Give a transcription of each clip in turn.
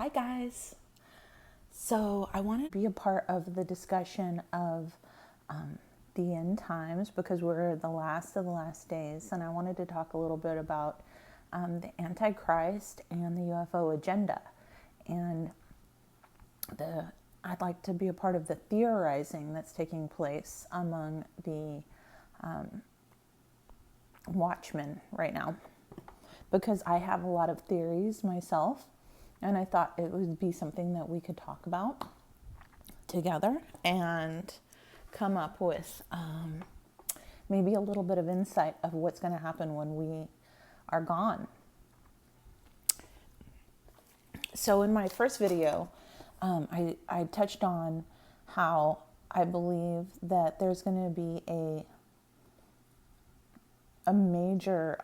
Hi guys. So I want to be a part of the discussion of the end times because we're the last of the last days, and I wanted to talk a little bit about the Antichrist and the UFO agenda. And I'd like to be a part of the theorizing that's taking place among the watchmen right now, because I have a lot of theories myself, and I thought it would be something that we could talk about together and come up with maybe a little bit of insight of what's going to happen when we are gone. So in my first video, I touched on how I believe that there's going to be a major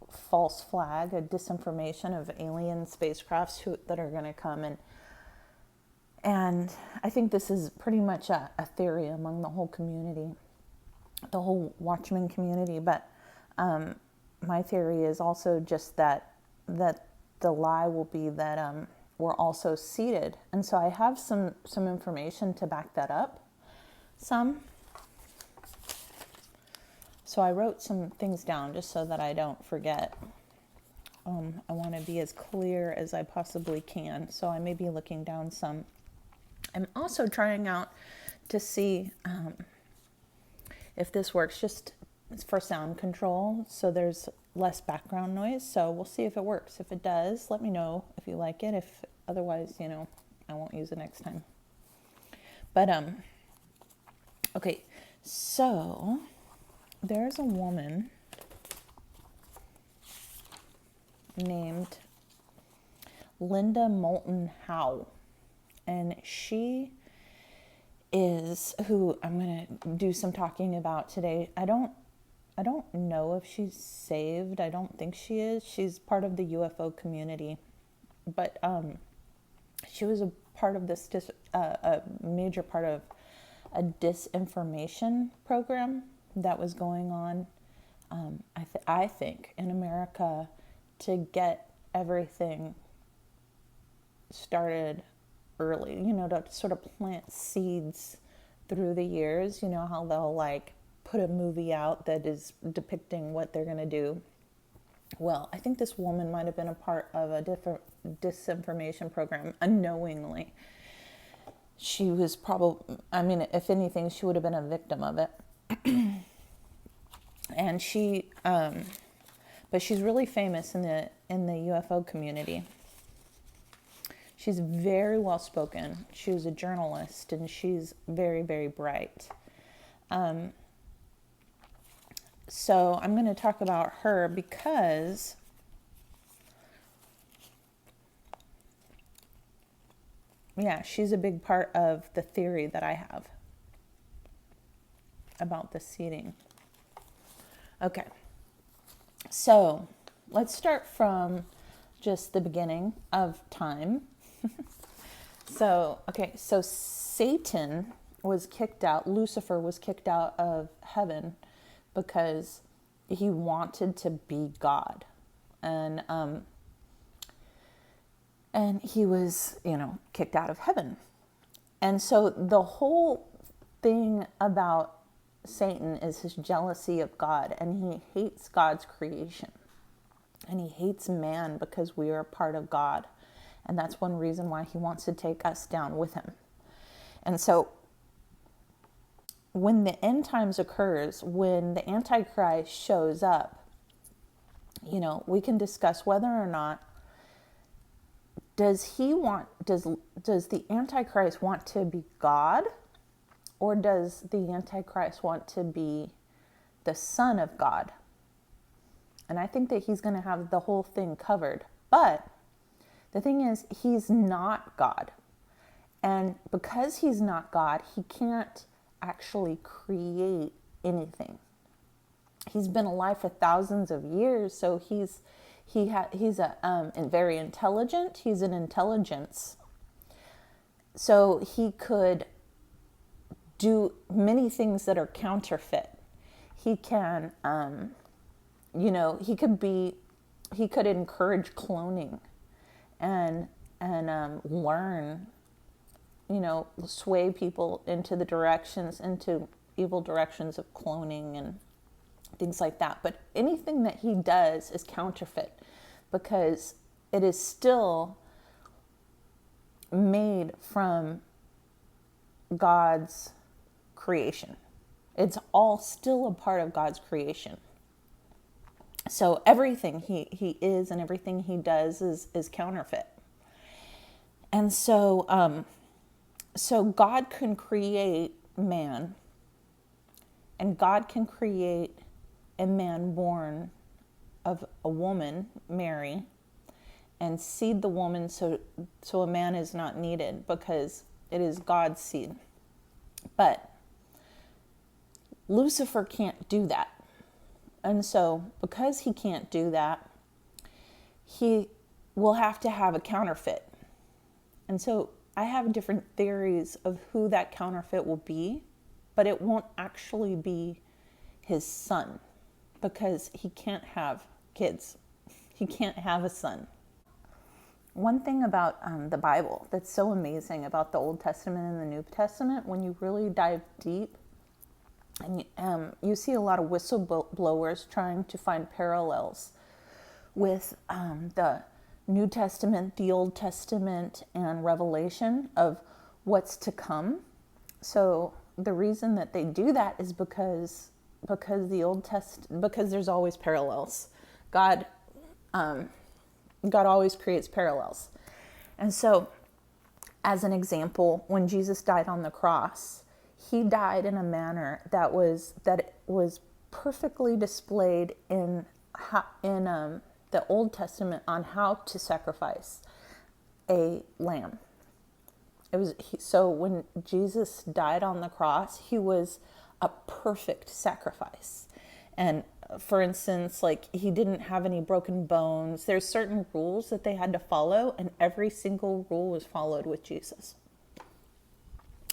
false flag, a disinformation of alien spacecrafts that are going to come, and I think this is pretty much a theory among the whole community, the whole Watchman community. But my theory is also just that the lie will be that we're also seated, and so I have some information to back that up. So I wrote some things down just so that I don't forget. I want to be as clear as I possibly can, so I may be looking down some. I'm also trying out to see if this works just for sound control, so there's less background noise. So we'll see if it works. If it does, let me know if you like it. If otherwise, I won't use it next time. But okay, so there's a woman named Linda Moulton Howe, and she is who I'm going to do some talking about today. I don't know if she's saved. I don't think she is. She's part of the UFO community, but she was a part of this a major part of a disinformation program that was going on, I think, in America to get everything started early, to sort of plant seeds through the years. You know how they'll put a movie out that is depicting what they're going to do. Well, I think this woman might have been a part of a different disinformation program unknowingly. She was probably, if anything, she would have been a victim of it. And but she's really famous in the UFO community. She's very well spoken. She was a journalist, and she's very, very bright. So I'm going to talk about her because she's a big part of the theory that I have about the seeding. Okay, so let's start from just the beginning of time. So Satan was kicked out, Lucifer was kicked out of heaven because he wanted to be God. And he was, kicked out of heaven. And so the whole thing about Satan is his jealousy of God, and he hates God's creation, and he hates man because we are a part of God, and that's one reason why he wants to take us down with him. And so when the end times occurs, when the Antichrist shows up, we can discuss whether or not does the Antichrist want to be God, or does the Antichrist want to be the Son of God? And I think that he's going to have the whole thing covered. But the thing is, he's not God. And because he's not God, he can't actually create anything. He's been alive for thousands of years, so he's very intelligent. He's an intelligence. So he could do many things that are counterfeit. He can, he could encourage cloning and and learn, sway people into evil directions of cloning and things like that. But anything that he does is counterfeit, because it is still made from God's creation. It's all still a part of God's creation. So everything he is and everything he does is counterfeit. And so God can create man, and God can create a man born of a woman, Mary, and seed the woman so a man is not needed, because it is God's seed. But Lucifer can't do that. And so because he can't do that, he will have to have a counterfeit. And so I have different theories of who that counterfeit will be, but it won't actually be his son, because he can't have kids. He can't have a son. One thing about the Bible that's so amazing about the Old Testament and the New Testament, when you really dive deep, and you see a lot of whistleblowers trying to find parallels with the New Testament, the Old Testament, and Revelation of what's to come. So the reason that they do that is because there's always parallels. God always creates parallels. And so, as an example, when Jesus died on the cross, he died in a manner that was perfectly displayed in the Old Testament on how to sacrifice a lamb. So when Jesus died on the cross, he was a perfect sacrifice. And for instance, like, he didn't have any broken bones. There's certain rules that they had to follow, and every single rule was followed with Jesus.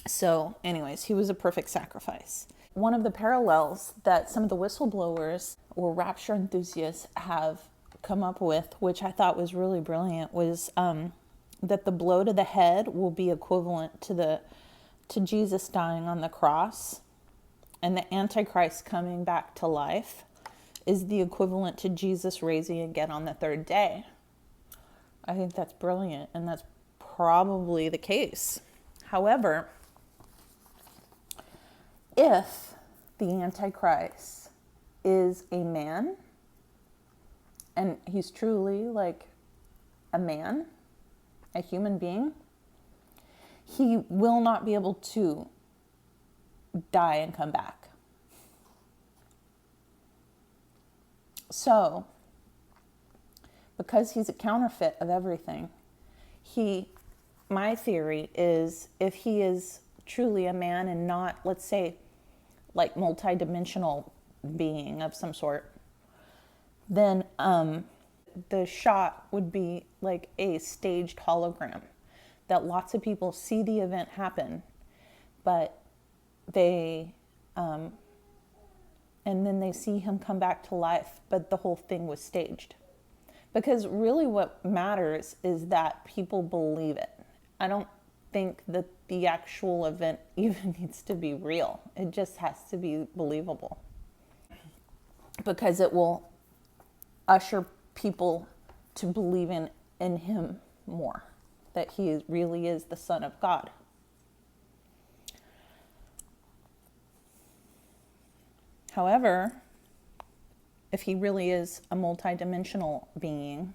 So anyways, he was a perfect sacrifice. One of the parallels that some of the whistleblowers or rapture enthusiasts have come up with, which I thought was really brilliant, was that the blow to the head will be equivalent to Jesus dying on the cross, and the Antichrist coming back to life is the equivalent to Jesus raising again on the third day. I think that's brilliant, and that's probably the case. However, if the Antichrist is a man, and he's truly like a man, a human being, he will not be able to die and come back. So, because he's a counterfeit of everything, my theory is, if he is truly a man and not, let's say, like multi-dimensional being of some sort, then the shot would be like a staged hologram, that lots of people see the event happen, but and then they see him come back to life, but the whole thing was staged. Because really what matters is that people believe it. I don't think that the actual event even needs to be real. It just has to be believable, because it will usher people to believe in him more, that he really is the Son of God. However, if he really is a multidimensional being,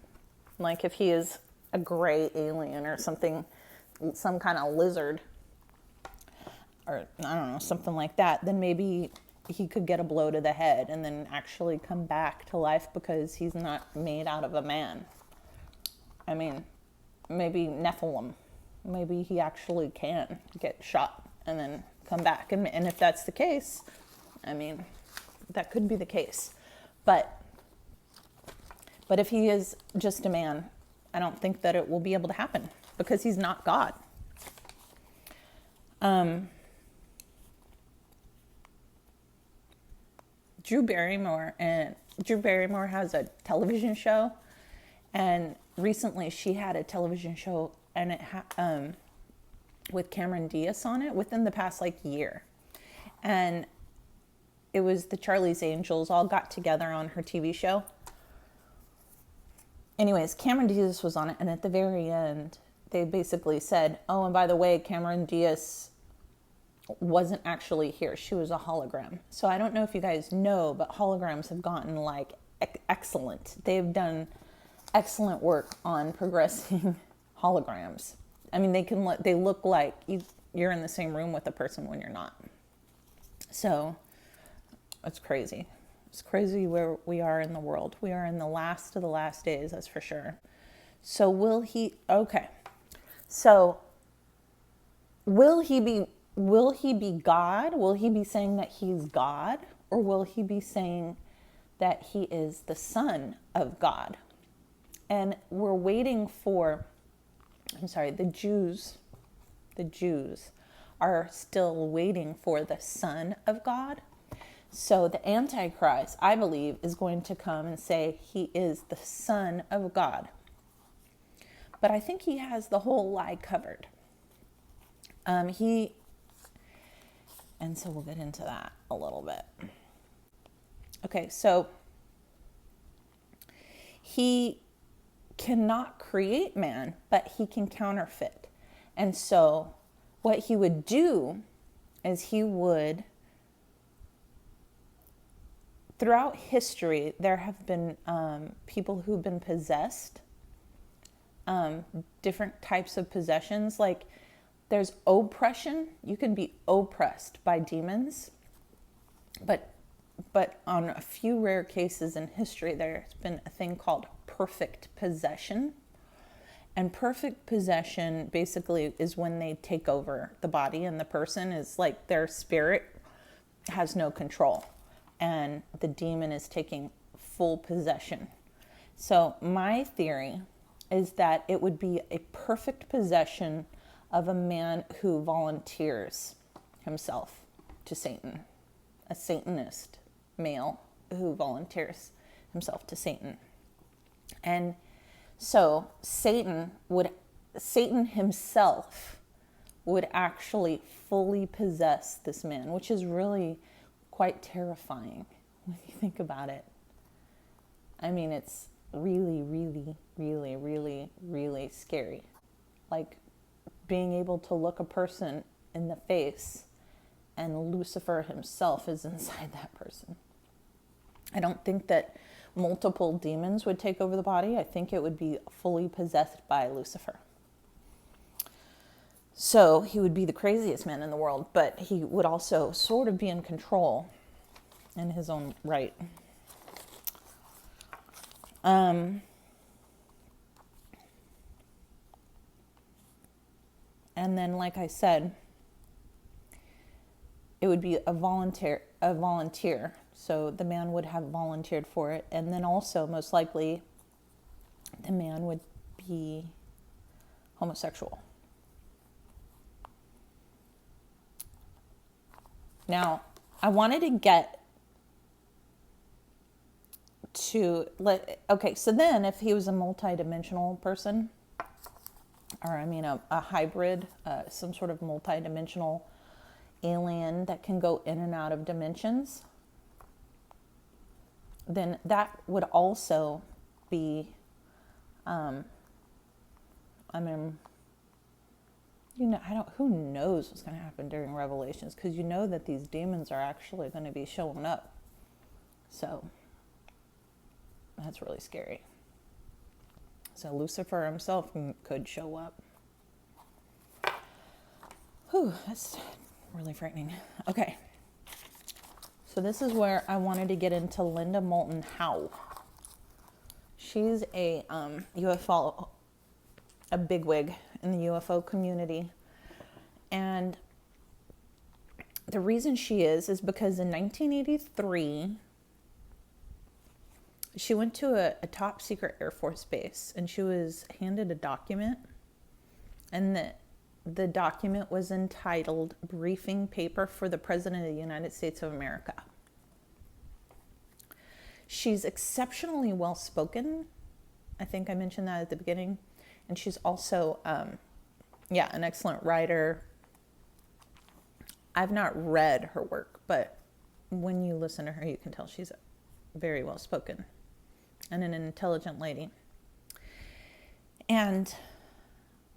like if he is a gray alien or something, some kind of lizard, or I don't know, something like that, then maybe he could get a blow to the head and then actually come back to life, because he's not made out of a man. I mean, maybe Nephilim. Maybe he actually can get shot and then come back. And if that's the case, I mean, that could be the case. But if he is just a man, I don't think that it will be able to happen, because he's not God. Drew Barrymore has a television show, and recently she had a television show and with Cameron Diaz on it within the past like year. And it was the Charlie's Angels all got together on her TV show. Anyways, Cameron Diaz was on it, and at the very end, they basically said, oh, and by the way, Cameron Diaz wasn't actually here. She was a hologram. So I don't know if you guys know, but holograms have gotten like excellent. They've done excellent work on progressing holograms. I mean, they look like you're in the same room with a person when you're not. So it's crazy. It's crazy where we are in the world. We are in the last of the last days, that's for sure. So will he be God? Will he be saying that he's God? Or will he be saying that he is the Son of God? And we're waiting for, the Jews are still waiting for the Son of God. So the Antichrist, I believe, is going to come and say he is the Son of God. But I think he has the whole lie covered. And so we'll get into that a little bit. Okay, so he cannot create man, but he can counterfeit. And so what he would do is he would, throughout history, there have been people who've been possessed, different types of possessions. Like there's oppression. You can be oppressed by demons. But on a few rare cases in history, there's been a thing called perfect possession. And perfect possession basically is when they take over the body and the person is like their spirit has no control. And the demon is taking full possession. So my theory is that it would be a perfect possession of a man who volunteers himself to Satan, a Satanist male who volunteers himself to Satan. And so Satan himself would actually fully possess this man, which is really quite terrifying when you think about it. I mean, it's really, really, really, really, really scary. Like being able to look a person in the face and Lucifer himself is inside that person. I don't think that multiple demons would take over the body. I think it would be fully possessed by Lucifer. So he would be the craziest man in the world, but he would also sort of be in control in his own right. And then, like I said, it would be a volunteer. So the man would have volunteered for it. And then also, most likely, the man would be homosexual. Now, I wanted to get to, okay, so then if he was a multidimensional person, or a hybrid, some sort of multidimensional alien that can go in and out of dimensions, then that would also be, who knows what's going to happen during Revelations, because you know that these demons are actually going to be showing up. So that's really scary. So Lucifer himself could show up. Whew, that's really frightening. Okay. So this is where I wanted to get into Linda Moulton Howe. She's a UFO, a bigwig in the UFO community. And the reason she is because in 1983, she went to a top secret Air Force base and she was handed a document. And the document was entitled Briefing Paper for the President of the United States of America. She's exceptionally well spoken. I think I mentioned that at the beginning. And she's also, an excellent writer. I've not read her work, but when you listen to her, you can tell she's very well spoken and an intelligent lady. And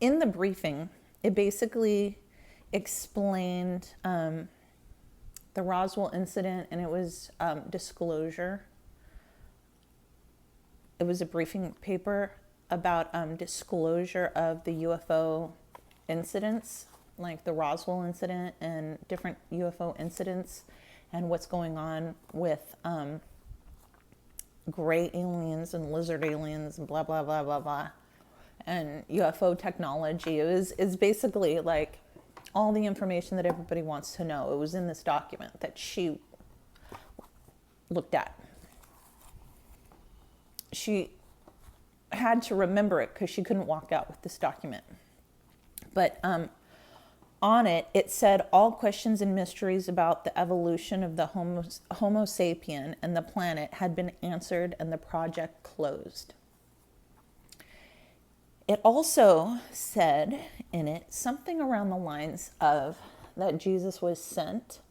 in the briefing, it basically explained the Roswell incident, and it was disclosure. It was a briefing paper about disclosure of the UFO incidents, like the Roswell incident and different UFO incidents, and what's going on with gray aliens and lizard aliens and blah, blah, blah, blah, blah, and UFO technology. It's basically like all the information that everybody wants to know. It was in this document that she looked at. She had to remember it because she couldn't walk out with this document. But on it, it said all questions and mysteries about the evolution of the Homo sapien and the planet had been answered and the project closed. It also said in it something around the lines of that Jesus was sent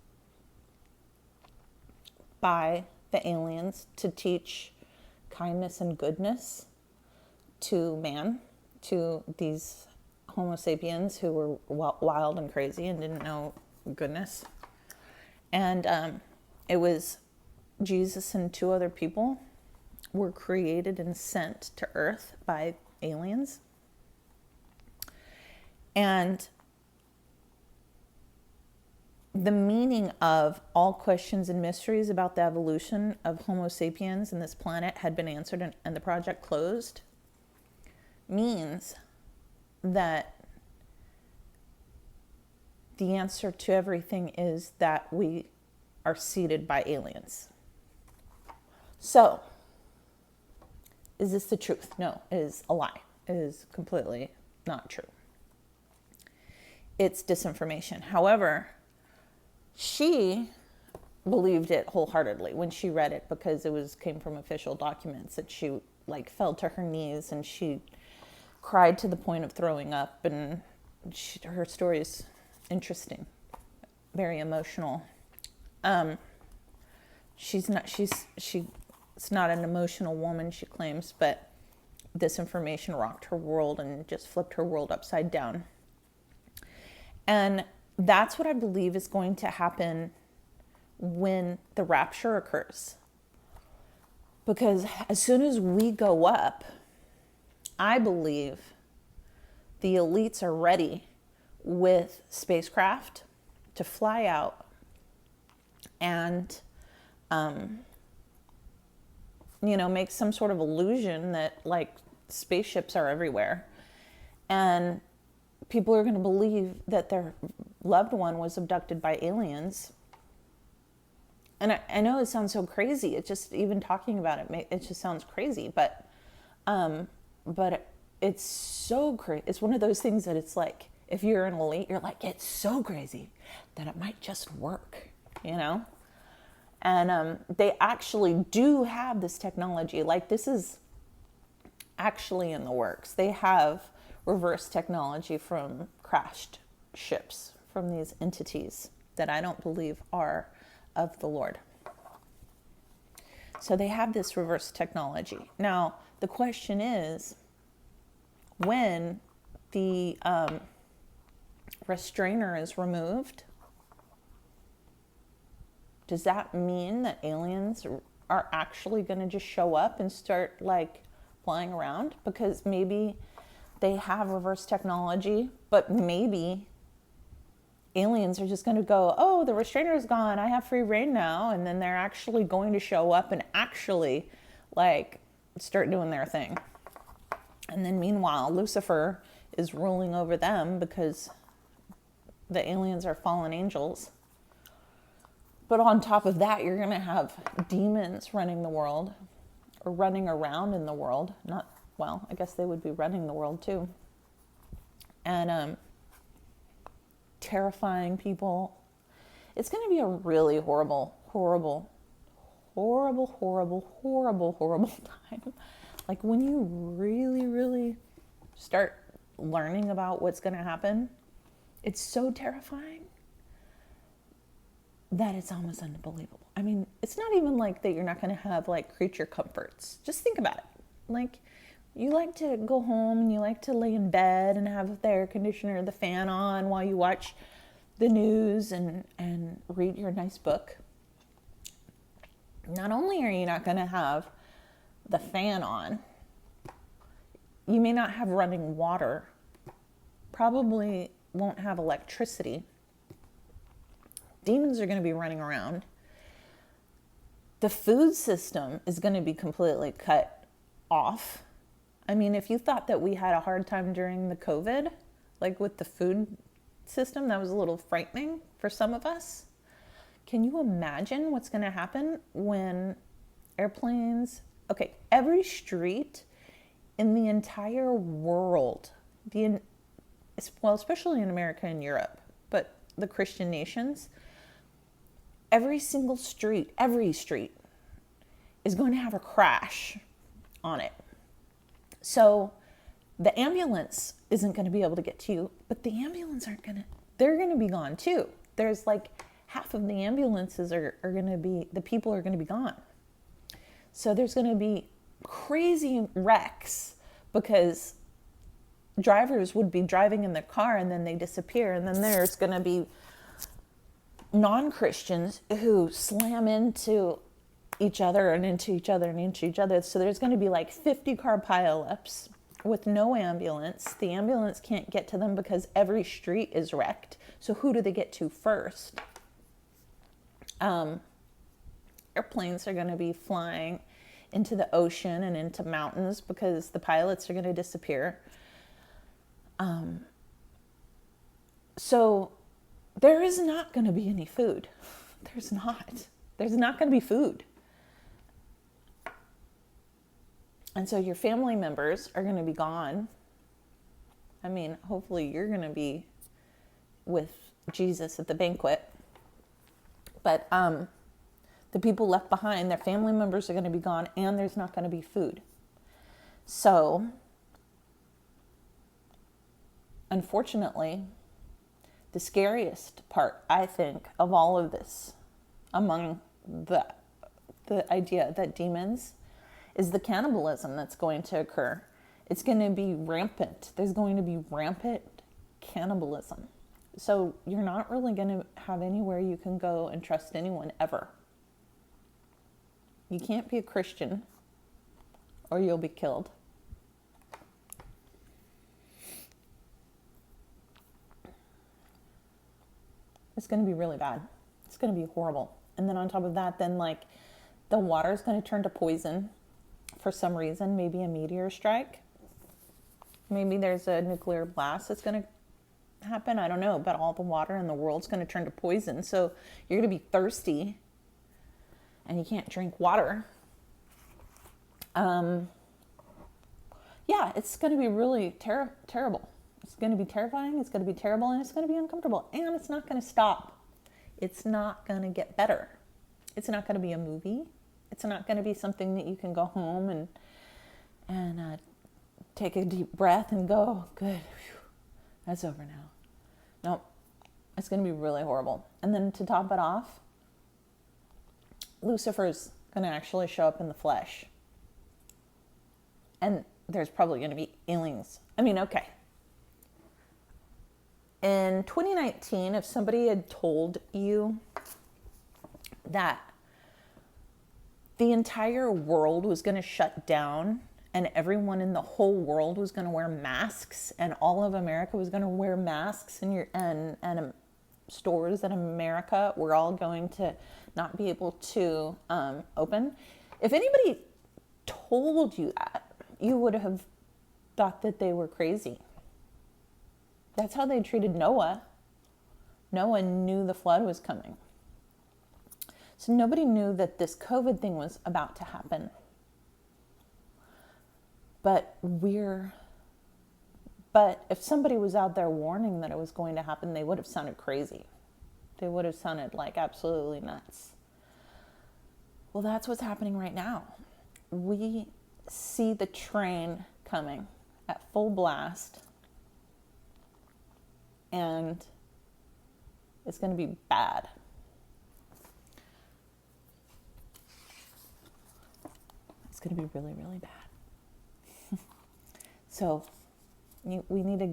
by the aliens to teach kindness and goodness to man, to these Homo sapiens who were wild and crazy and didn't know goodness. And it was Jesus and two other people were created and sent to Earth by aliens. And the meaning of all questions and mysteries about the evolution of Homo sapiens and this planet had been answered and the project closed means that the answer to everything is that we are seeded by aliens. So, is this the truth? No, it is a lie. It is completely not true. It's disinformation. However, she believed it wholeheartedy when she read it because it came from official documents that she fell to her knees and she cried to the point of throwing up, and her story is interesting, very emotional. She's not an emotional woman, she claims, but this information rocked her world and just flipped her world upside down. And that's what I believe is going to happen when the rapture occurs. Because as soon as we go up, I believe the elites are ready with spacecraft to fly out and, make some sort of illusion that spaceships are everywhere. And people are going to believe that their loved one was abducted by aliens. And I know it sounds so crazy. It just, even talking about it, it just sounds crazy. But it's so crazy. It's one of those things that it's like, if you're an elite, you're like, it's so crazy that it might just work, And they actually do have this technology. This is actually in the works. They have reverse technology from crashed ships, from these entities that I don't believe are of the Lord. So they have this reverse technology. Now, the question is, when the restrainer is removed, does that mean that aliens are actually going to just show up and start flying around? Because maybe they have reverse technology, but maybe aliens are just going to go, oh, the restrainer is gone, I have free reign now, and then they're actually going to show up and actually start doing their thing. And then meanwhile, Lucifer is ruling over them because the aliens are fallen angels. But on top of that, you're going to have demons running the world, or running around in the world. I guess they would be running the world too. And terrifying people. It's going to be a really horrible time. When you really, really start learning about what's going to happen, it's so terrifying that it's almost unbelievable. I mean, it's not even like that you're not going to have like creature comforts. Just think about it. Like, you like to go home and you like to lay in bed and have the air conditioner or the fan on while you watch the news and read your nice book. Not only are you not going to have the fan on, you may not have running water, probably won't have electricity. Demons are going to be running around. The food system is going to be completely cut off. I mean, if you thought that we had a hard time during the COVID, like with the food system, that was a little frightening for some of us. Can you imagine what's going to happen when airplanes, okay, every street in the entire world, well, especially in America and Europe, but the Christian nations, every single street, every street is going to have a crash on it. So the ambulance isn't going to be able to get to you, but the ambulance they're going to be gone too. There's like half of the ambulances are going to be, the people are going to be gone. So there's going to be crazy wrecks because drivers would be driving in their car and then they disappear. And then there's going to be non-Christians who slam into each other and into each other and into each other. So there's going to be like 50 car pileups with no ambulance. The ambulance can't get to them because every street is wrecked. So who do they get to first? Airplanes are going to be flying into the ocean and into mountains because the pilots are going to disappear. So there is not going to be any food. There's not going to be food. And so your family members are going to be gone. I mean, hopefully you're going to be with Jesus at the banquet. But the people left behind, their family members are going to be gone, and there's not going to be food. So, unfortunately, the scariest part, I think, of all of this, among the idea that demons, is the cannibalism that's going to occur. It's going to be rampant. There's going to be rampant cannibalism. So you're not really going to have anywhere you can go and trust anyone ever. You can't be a Christian or you'll be killed. It's going to be really bad. It's going to be horrible. And then on top of that, then like the water is going to turn to poison for some reason. Maybe a meteor strike. Maybe there's a nuclear blast that's going to happen. I don't know. But all the water in the world's going to turn to poison. So you're going to be thirsty and you can't drink water. Yeah, it's going to be really terrible. It's going to be terrifying. It's going to be terrible. And it's going to be uncomfortable. And it's not going to stop. It's not going to get better. It's not going to be a movie. It's not going to be something that you can go home and take a deep breath and go, oh, good, whew, that's over now. No, it's going to be really horrible. And then to top it off, Lucifer's going to actually show up in the flesh. And there's probably going to be aliens. I mean, okay. In 2019, if somebody had told you that the entire world was going to shut down and everyone in the whole world was going to wear masks and all of America was going to wear masks and stores in America were all going to not be able to open. If anybody told you that, you would have thought that they were crazy. That's how they treated Noah. Noah knew the flood was coming. So nobody knew that this COVID thing was about to happen. But if somebody was out there warning that it was going to happen, they would have sounded crazy. They would have sounded like absolutely nuts. Well, that's what's happening right now. We see the train coming at full blast. And it's going to be bad. It's going to be really, really bad. So you need to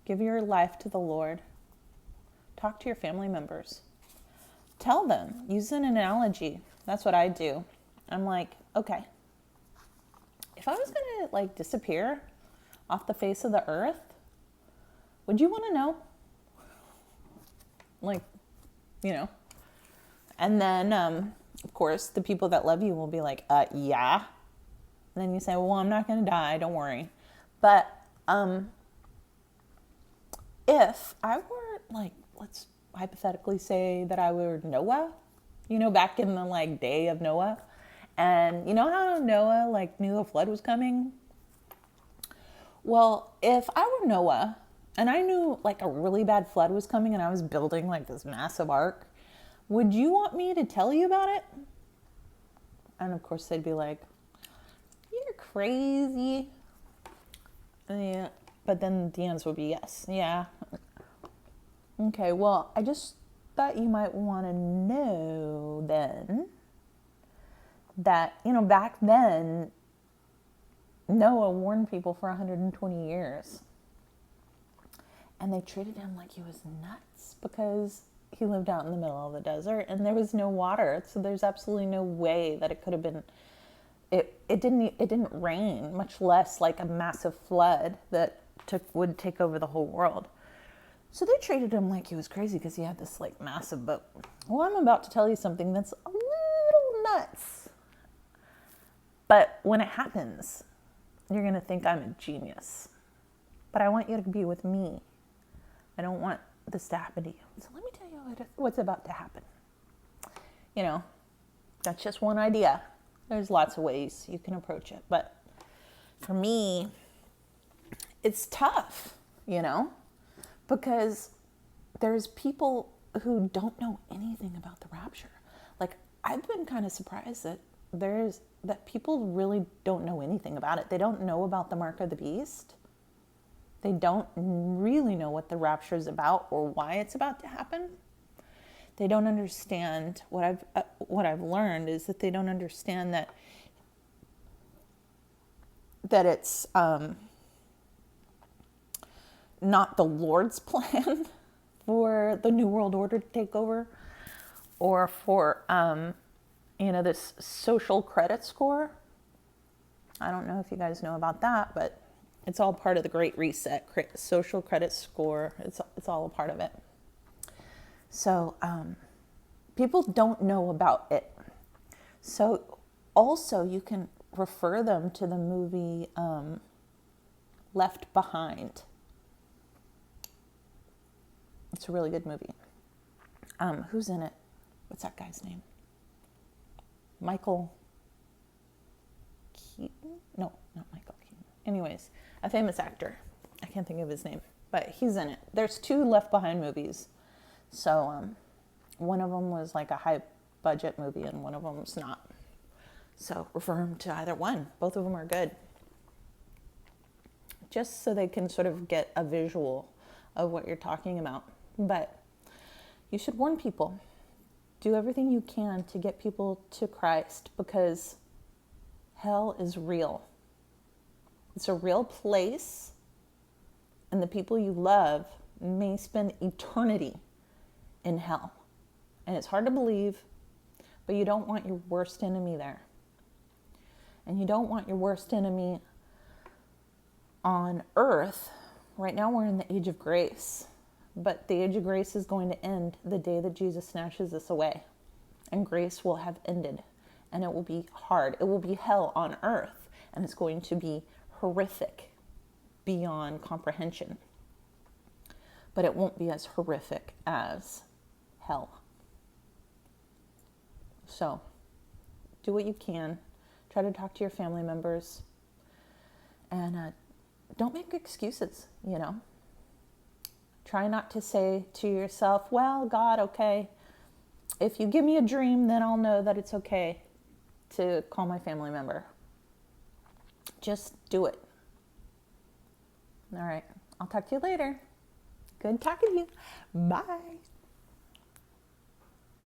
give your life to the Lord. Talk to your family members. Tell them. Use an analogy. That's what I do. I'm like, okay, if I was going to like disappear off the face of the earth, would you want to know? Like, you know. And then, of course, the people that love you will be like, yeah. And then you say, well, I'm not going to die. Don't worry. But if I were like, let's hypothetically say that I were Noah, you know, back in the like day of Noah. And you know how Noah like knew a flood was coming? Well, if I were Noah and I knew like a really bad flood was coming and I was building like this massive ark, would you want me to tell you about it? And of course they'd be like, you're crazy. Yeah. But then the answer would be yes. Yeah. Okay, well, I just thought you might want to know then that, you know, back then, Noah warned people for 120 years. And they treated him like he was nuts because he lived out in the middle of the desert and there was no water. So there's absolutely no way that it could have been, it didn't rain, much less like a massive flood that would take over the whole world. So they treated him like he was crazy because he had this like massive boat. Well, I'm about to tell you something that's a little nuts. But when it happens, you're going to think I'm a genius. But I want you to be with me. I don't want this to happen to you. So let me tell you what's about to happen. You know, that's just one idea. There's lots of ways you can approach it. But for me, it's tough, you know, because there's people who don't know anything about the rapture. Like, I've been kind of surprised that people really don't know anything about it. They don't know about the mark of the beast. They don't really know what the rapture is about or why it's about to happen. They don't understand what I've learned is that they don't understand that it's not the Lord's plan for the New World Order to take over, or for this social credit score. I don't know if you guys know about that, but it's all part of the Great Reset. Social credit score. It's all a part of it. So people don't know about it. So also you can refer them to the movie Left Behind. It's a really good movie. Who's in it? What's that guy's name? Michael Keaton? No, not Michael Keaton. Anyways, a famous actor. I can't think of his name, but he's in it. There's 2 Left Behind movies. So one of them was like a high budget movie and one of them's not. So refer them to either one. Both of them are good. Just so they can sort of get a visual of what you're talking about. But you should warn people. Do everything you can to get people to Christ, because hell is real. It's a real place, and the people you love may spend eternity in hell. And it's hard to believe, but you don't want your worst enemy there. And you don't want your worst enemy on earth. Right now we're in the age of grace. But the age of grace is going to end the day that Jesus snatches us away. And grace will have ended. And it will be hard. It will be hell on earth. And it's going to be horrific beyond comprehension. But it won't be as horrific as hell. So, do what you can. Try to talk to your family members. And don't make excuses, you know. Try not to say to yourself, well, God, okay, if you give me a dream, then I'll know that it's okay to call my family member. Just do it. All right. I'll talk to you later. Good talking to you. Bye.